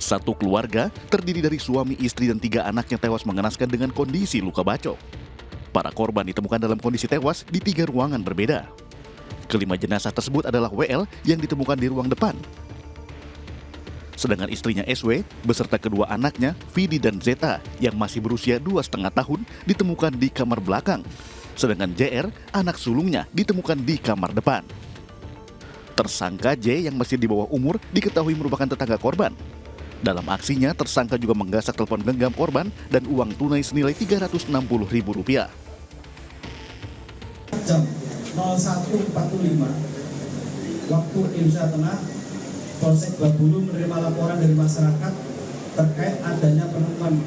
Satu keluarga terdiri dari suami, istri, dan 3 anaknya tewas mengenaskan dengan kondisi luka bacok. Para korban ditemukan dalam kondisi tewas di 3 ruangan berbeda. Kelima jenazah tersebut adalah WL yang ditemukan di ruang depan. Sedangkan istrinya SW beserta kedua anaknya, Vidi dan Zeta, yang masih berusia 2,5 tahun, ditemukan di kamar belakang. Sedangkan JR, anak sulungnya, ditemukan di kamar depan. Tersangka J yang masih di bawah umur diketahui merupakan tetangga korban. Dalam aksinya, tersangka juga menggasak telepon genggam korban dan uang tunai senilai Rp360.000. Jam 01.45 waktu Indonesia Tengah, Polsek Babulu menerima laporan dari masyarakat terkait adanya penemuan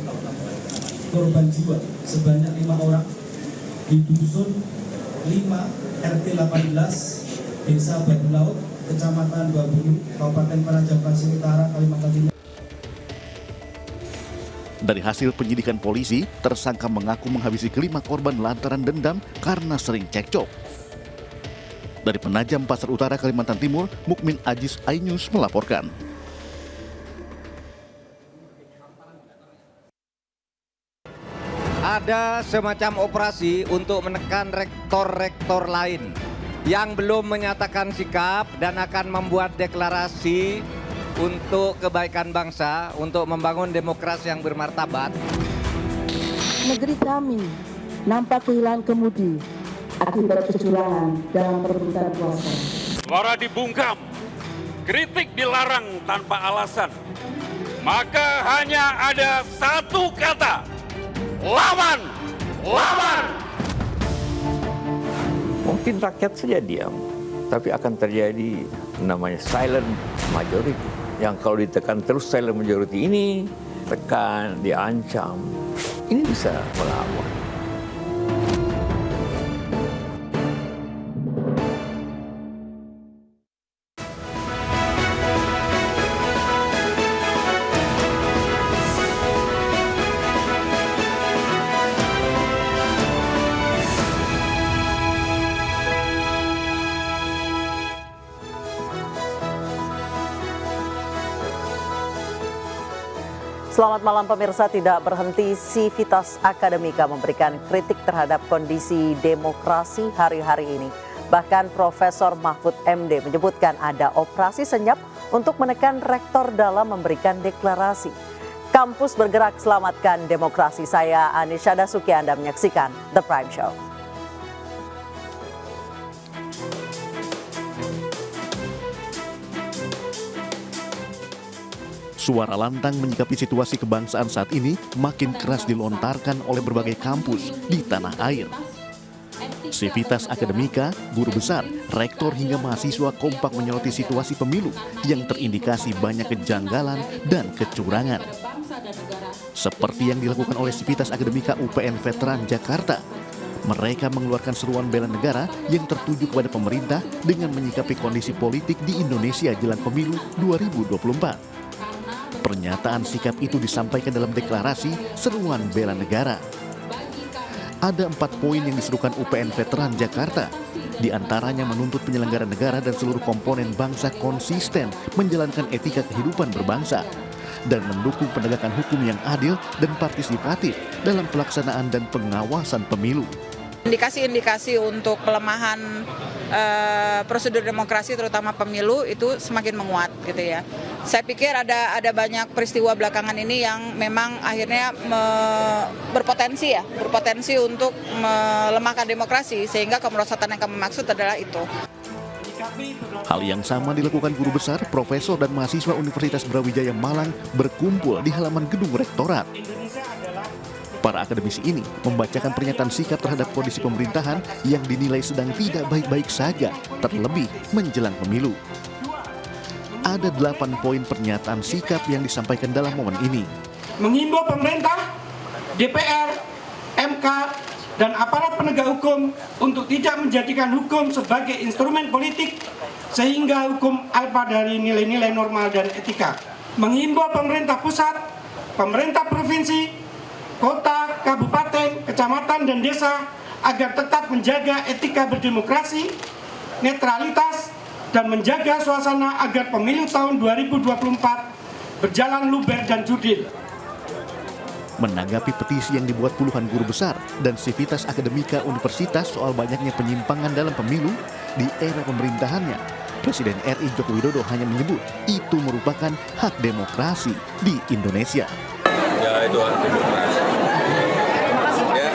korban jiwa sebanyak 5 orang di Dusun 5 RT 18 Desa Batu Laut, Kecamatan Babulu, Kabupaten Penajam Pasir Utara, Kalimantan Timur. Dari hasil penyidikan polisi, tersangka mengaku menghabisi kelima korban lantaran dendam karena sering cekcok. Dari Penajam Pasir Utara, Kalimantan Timur, Mukmin Ajis iNews melaporkan. Ada semacam operasi untuk menekan rektor-rektor lain yang belum menyatakan sikap dan akan membuat deklarasi untuk kebaikan bangsa, untuk membangun demokrasi yang bermartabat. Negeri kami nampak kehilangan kemudi akibat kecurangan dalam perebutan kuasa. Suara dibungkam, kritik dilarang tanpa alasan. Maka hanya ada satu kata, lawan, lawan. Mungkin rakyat saja diam, tapi akan terjadi namanya silent majority. Yang kalau ditekan terus silent majority ini, tekan, diancam, ini bisa melawan. Selamat malam pemirsa, tidak berhenti Civitas Akademika memberikan kritik terhadap kondisi demokrasi hari-hari ini. Bahkan Profesor Mahfud MD menyebutkan ada operasi senyap untuk menekan rektor dalam memberikan deklarasi. Kampus bergerak selamatkan demokrasi. Saya Anisha Dasuki, Anda menyaksikan The Prime Show. Suara lantang menyikapi situasi kebangsaan saat ini makin keras dilontarkan oleh berbagai kampus di tanah air. Civitas Akademika, guru besar, rektor hingga mahasiswa kompak menyoroti situasi pemilu yang terindikasi banyak kejanggalan dan kecurangan. Seperti yang dilakukan oleh Civitas Akademika UPN Veteran Jakarta, mereka mengeluarkan seruan bela negara yang tertuju kepada pemerintah dengan menyikapi kondisi politik di Indonesia jelang pemilu 2024. Pernyataan sikap itu disampaikan dalam deklarasi seruan bela negara. Ada 4 poin yang diserukan UPN Veteran Jakarta. Di antaranya menuntut penyelenggara negara dan seluruh komponen bangsa konsisten menjalankan etika kehidupan berbangsa dan mendukung penegakan hukum yang adil dan partisipatif dalam pelaksanaan dan pengawasan pemilu. Indikasi-indikasi untuk pelemahan prosedur demokrasi terutama pemilu itu semakin menguat gitu ya. Saya pikir ada banyak peristiwa belakangan ini yang memang akhirnya berpotensi untuk melemahkan demokrasi sehingga kemerosotan yang kami maksud adalah itu. Hal yang sama dilakukan guru besar, profesor dan mahasiswa Universitas Brawijaya Malang berkumpul di halaman gedung rektorat. Para akademisi ini membacakan pernyataan sikap terhadap kondisi pemerintahan yang dinilai sedang tidak baik-baik saja, terlebih menjelang pemilu. Ada 8 poin pernyataan sikap yang disampaikan dalam momen ini. Menghimbau pemerintah, DPR, MK, dan aparat penegak hukum untuk tidak menjadikan hukum sebagai instrumen politik sehingga hukum alpa dari nilai-nilai normal dan etika. Menghimbau pemerintah pusat, pemerintah provinsi, kota, kabupaten, kecamatan, dan desa agar tetap menjaga etika berdemokrasi, netralitas, dan menjaga suasana agar pemilu tahun 2024 berjalan luber dan jurdil. Menanggapi petisi yang dibuat puluhan guru besar dan Civitas Akademika Universitas soal banyaknya penyimpangan dalam pemilu di era pemerintahannya, Presiden RI Joko Widodo hanya menyebut itu merupakan hak demokrasi di Indonesia. Ya, itu hak demokrasi. Ya.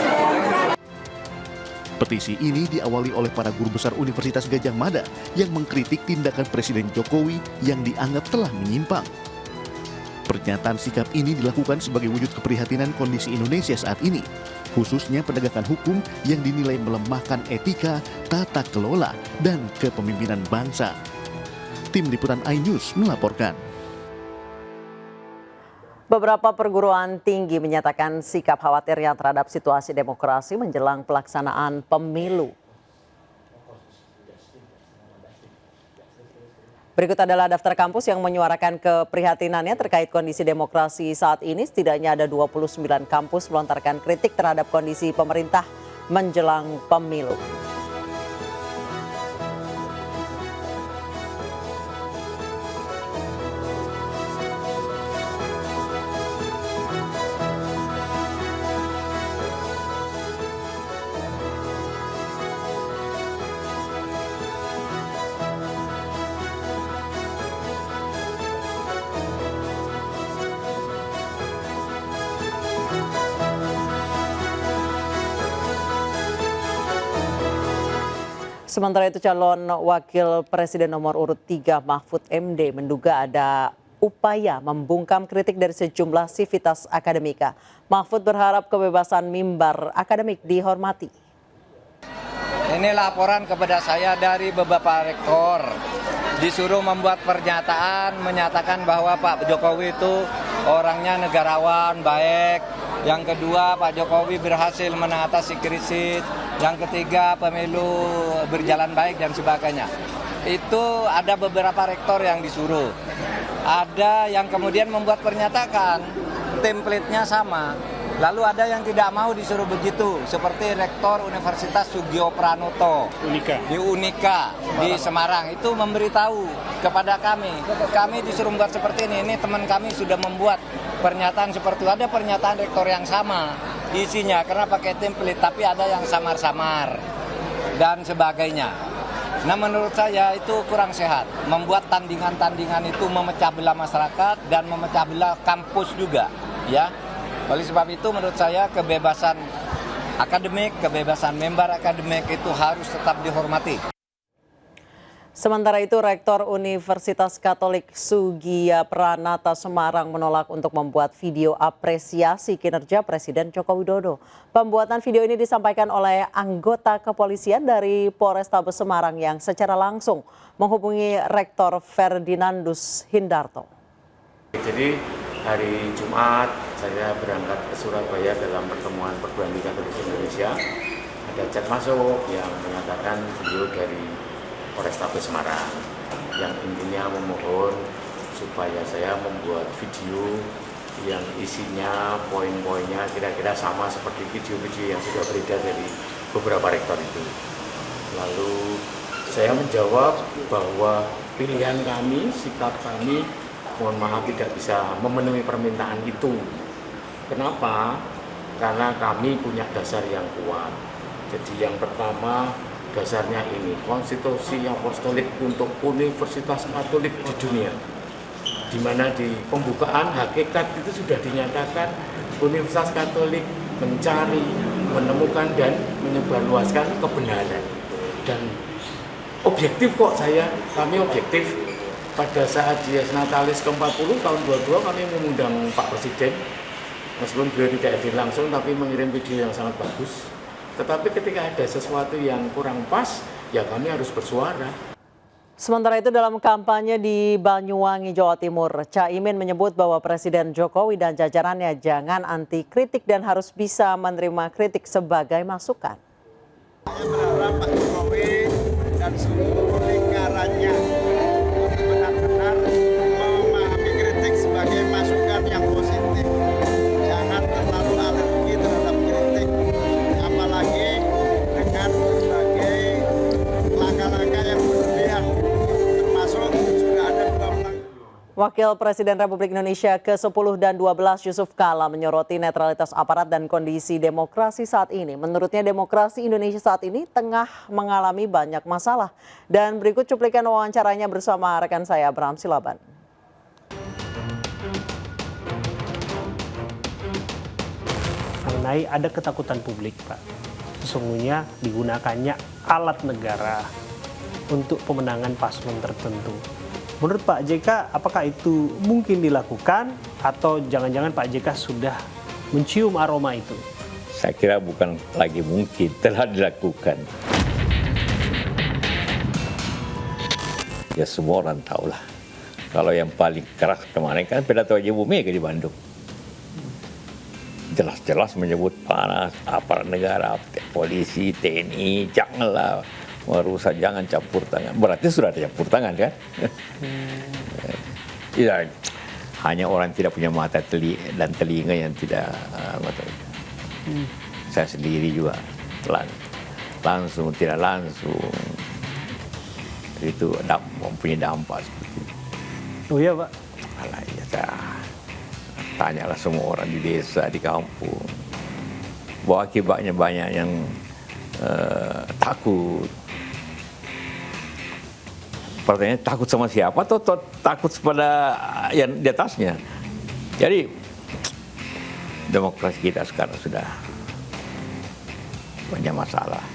Petisi ini diawali oleh para guru besar Universitas Gadjah Mada yang mengkritik tindakan Presiden Jokowi yang dianggap telah menyimpang. Pernyataan sikap ini dilakukan sebagai wujud keprihatinan kondisi Indonesia saat ini, khususnya penegakan hukum yang dinilai melemahkan etika, tata kelola, dan kepemimpinan bangsa. Tim Liputan iNews melaporkan. Beberapa perguruan tinggi menyatakan sikap khawatirnya terhadap situasi demokrasi menjelang pelaksanaan pemilu. Berikut adalah daftar kampus yang menyuarakan keprihatinannya terkait kondisi demokrasi saat ini. Setidaknya ada 29 kampus melontarkan kritik terhadap kondisi pemerintah menjelang pemilu. Sementara itu calon wakil presiden nomor urut 3 Mahfud MD menduga ada upaya membungkam kritik dari sejumlah sivitas akademika. Mahfud berharap kebebasan mimbar akademik dihormati. Ini laporan kepada saya dari beberapa rektor. Disuruh membuat pernyataan menyatakan bahwa Pak Jokowi itu orangnya negarawan, baik. Yang kedua, Pak Jokowi berhasil mengatasi krisis. Yang ketiga, pemilu berjalan baik dan sebagainya. Itu ada beberapa rektor yang disuruh. Ada yang kemudian membuat pernyataan, template-nya sama. Lalu ada yang tidak mau disuruh begitu, seperti Rektor Universitas Sugio Pranoto di Unika di Semarang itu memberitahu kepada kami disuruh membuat seperti ini teman kami sudah membuat pernyataan seperti itu. Ada pernyataan rektor yang sama isinya karena pakai template, tapi ada yang samar-samar dan sebagainya. Nah, menurut saya itu kurang sehat, membuat tandingan-tandingan itu memecah belah masyarakat dan memecah belah kampus juga, ya. Oleh sebab itu menurut saya kebebasan akademik, kebebasan member akademik itu harus tetap dihormati. Sementara itu Rektor Universitas Katolik Sugia Pranata Semarang menolak untuk membuat video apresiasi kinerja Presiden Joko Widodo. Pembuatan video ini disampaikan oleh anggota kepolisian dari Polrestabes Semarang yang secara langsung menghubungi Rektor Ferdinandus Hindarto. Jadi hari Jumat saya berangkat ke Surabaya dalam pertemuan perguruan tinggi Katolik Indonesia. Ada chat masuk yang menyatakan beliau dari Polrestabes Semarang yang intinya memohon supaya saya membuat video yang isinya poin-poinnya kira-kira sama seperti video-video yang sudah beredar dari beberapa rektor itu. Lalu saya menjawab bahwa pilihan kami, sikap kami, mohon maaf tidak bisa memenuhi permintaan itu. Kenapa? Karena kami punya dasar yang kuat. Jadi yang pertama dasarnya ini, konstitusi apostolik untuk Universitas Katolik di dunia. Di mana di pembukaan hakikat itu sudah dinyatakan Universitas Katolik mencari, menemukan dan menyebarluaskan kebenaran. Dan objektif kok kami objektif. Pada saat Dies Natalis ke-40 tahun 22 kami mengundang Pak Presiden, meskipun beliau tidak hadir langsung tapi mengirim video yang sangat bagus. Tetapi ketika ada sesuatu yang kurang pas, ya kami harus bersuara. Sementara itu dalam kampanye di Banyuwangi, Jawa Timur, Caimin menyebut bahwa Presiden Jokowi dan jajarannya jangan anti kritik dan harus bisa menerima kritik sebagai masukan. Saya berharap Pak Jokowi dan seluruh lingkarannya benar-benar memahami kritik sebagai masukan yang positif. Jangan terlalu alergi terhadap kritik, apalagi dengan berbagai langkah-langkah yang berlebihan, termasuk sudah ada 2 langkah. Wakil Presiden Republik Indonesia ke-10 dan 12 Yusuf Kala menyoroti netralitas aparat dan kondisi demokrasi saat ini. Menurutnya demokrasi Indonesia saat ini tengah mengalami banyak masalah. Dan berikut cuplikan wawancaranya bersama rekan saya Abraham Silaban. Mengenai ada ketakutan publik, Pak. Sesungguhnya digunakannya alat negara untuk pemenangan paslon tertentu. Menurut Pak JK, apakah itu mungkin dilakukan atau jangan-jangan Pak JK sudah mencium aroma itu? Saya kira bukan lagi mungkin, telah dilakukan. Ya semua orang tahulah. Kalau yang paling keras kemarin kan pidato Ibu Mega di Bandung. Jelas-jelas menyebut panas, aparat negara, polisi, TNI, janganlah merusak, jangan campur tangan. Berarti sudah ada campur tangan kan? Ya, hanya orang tidak punya mata dan telinga yang tidak Saya sendiri juga langsung tidak langsung itu mempunyai dampak seperti itu. Oh iya Pak. Alah, ya, tanyalah semua orang di desa, di kampung, bahwa akibatnya banyak yang takut. Pertanyaannya takut sama siapa atau takut kepada yang di atasnya. Jadi demokrasi kita sekarang sudah banyak masalah.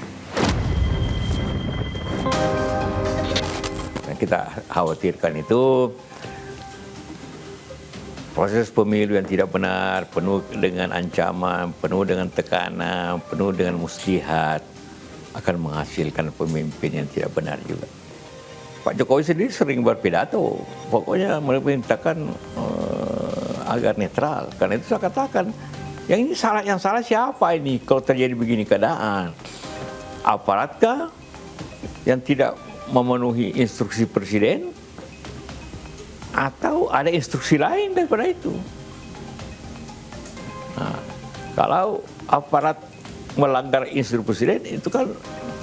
Yang kita khawatirkan itu proses pemilu yang tidak benar, penuh dengan ancaman, penuh dengan tekanan, penuh dengan muslihat, akan menghasilkan pemimpin yang tidak benar juga. Pak Jokowi sendiri sering berpidato, pokoknya memerintahkan agar netral. Karena itu saya katakan, yang salah siapa ini kalau terjadi begini keadaan? Aparatkah yang tidak memenuhi instruksi presiden? Atau ada instruksi lain daripada itu? Nah, kalau aparat melanggar instruksi presiden, itu kan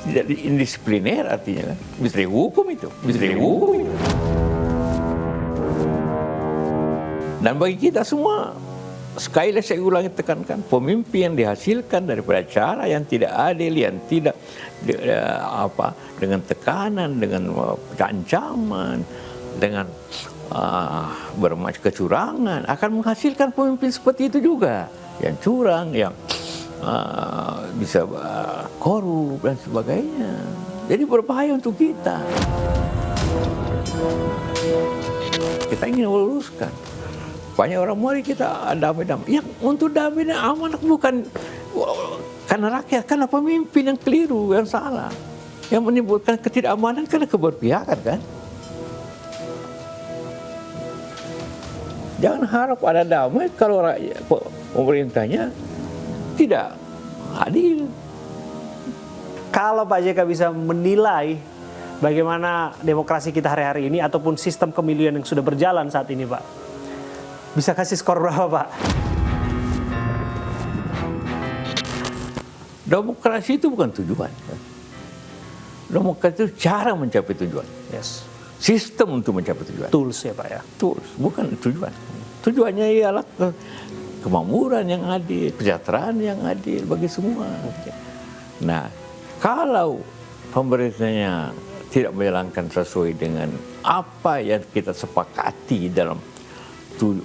tidak indisipliner artinya kan, bisa dihukum itu, Dan bagi kita semua, sekali lagi saya ulangi tekankan, pemimpin yang dihasilkan daripada cara yang tidak adil, yang tidak dengan tekanan, dengan ancaman, dengan bermacam kecurangan, akan menghasilkan pemimpin seperti itu juga, yang curang, yang bisa korup dan sebagainya. Jadi berbahaya untuk kita. Kita ingin meluruskan. Banyak orang mari kita damai-damai. Yang untuk damai dan aman bukan karena rakyat, karena pemimpin yang keliru, yang salah, yang menimbulkan ketidakamanan karena keberpihakan kan. Jangan harap ada damai kalau pemerintahnya tidak adil. Kalau Pak JK bisa menilai bagaimana demokrasi kita hari-hari ini ataupun sistem pemilihan yang sudah berjalan saat ini, Pak, bisa kasih skor berapa, Pak? Demokrasi itu bukan tujuan. Demokrasi itu cara mencapai tujuan. Yes. Sistem untuk mencapai tujuan. Tools ya Pak ya? Tools, bukan tujuan. Tujuannya ialah kemakmuran yang adil, kesejahteraan yang adil bagi semua. Nah, kalau pemerintahnya tidak menjalankan sesuai dengan apa yang kita sepakati dalam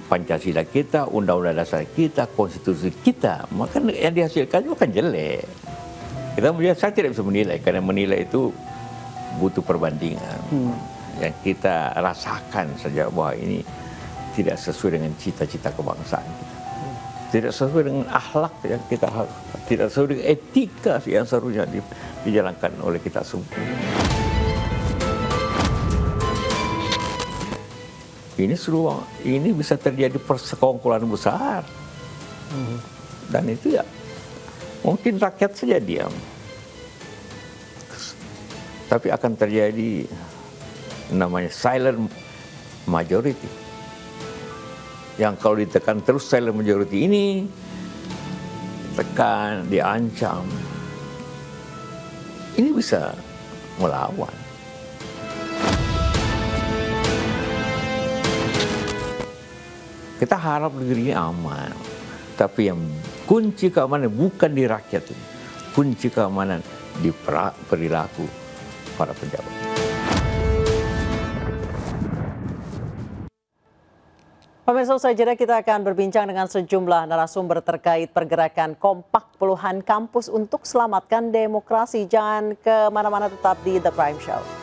Pancasila kita, Undang-Undang Dasar kita, Konstitusi kita, maka yang dihasilkan itu akan jelek. Kita melihat, saya tidak bisa menilai, karena menilai itu butuh perbandingan. Yang kita rasakan saja bahwa ini tidak sesuai dengan cita-cita kebangsaan kita. Tidak sesuai dengan akhlak yang kita harus, tidak sesuai dengan etika yang seharusnya dijalankan oleh kita semua. Ini bisa terjadi persekongkolan besar. Dan itu ya mungkin rakyat saja diam. Tapi akan terjadi namanya silent majority. Yang kalau ditekan terus silent majority ini, tekan, diancam, ini bisa melawan. Kita harap negeri ini aman. Tapi yang kunci keamanan bukan di rakyat ini. Kunci keamanan di perilaku para pejabat. Pemirsa, usai jeda kita akan berbincang dengan sejumlah narasumber terkait pergerakan kompak puluhan kampus untuk selamatkan demokrasi. Jangan kemana-mana, tetap di The Prime Show.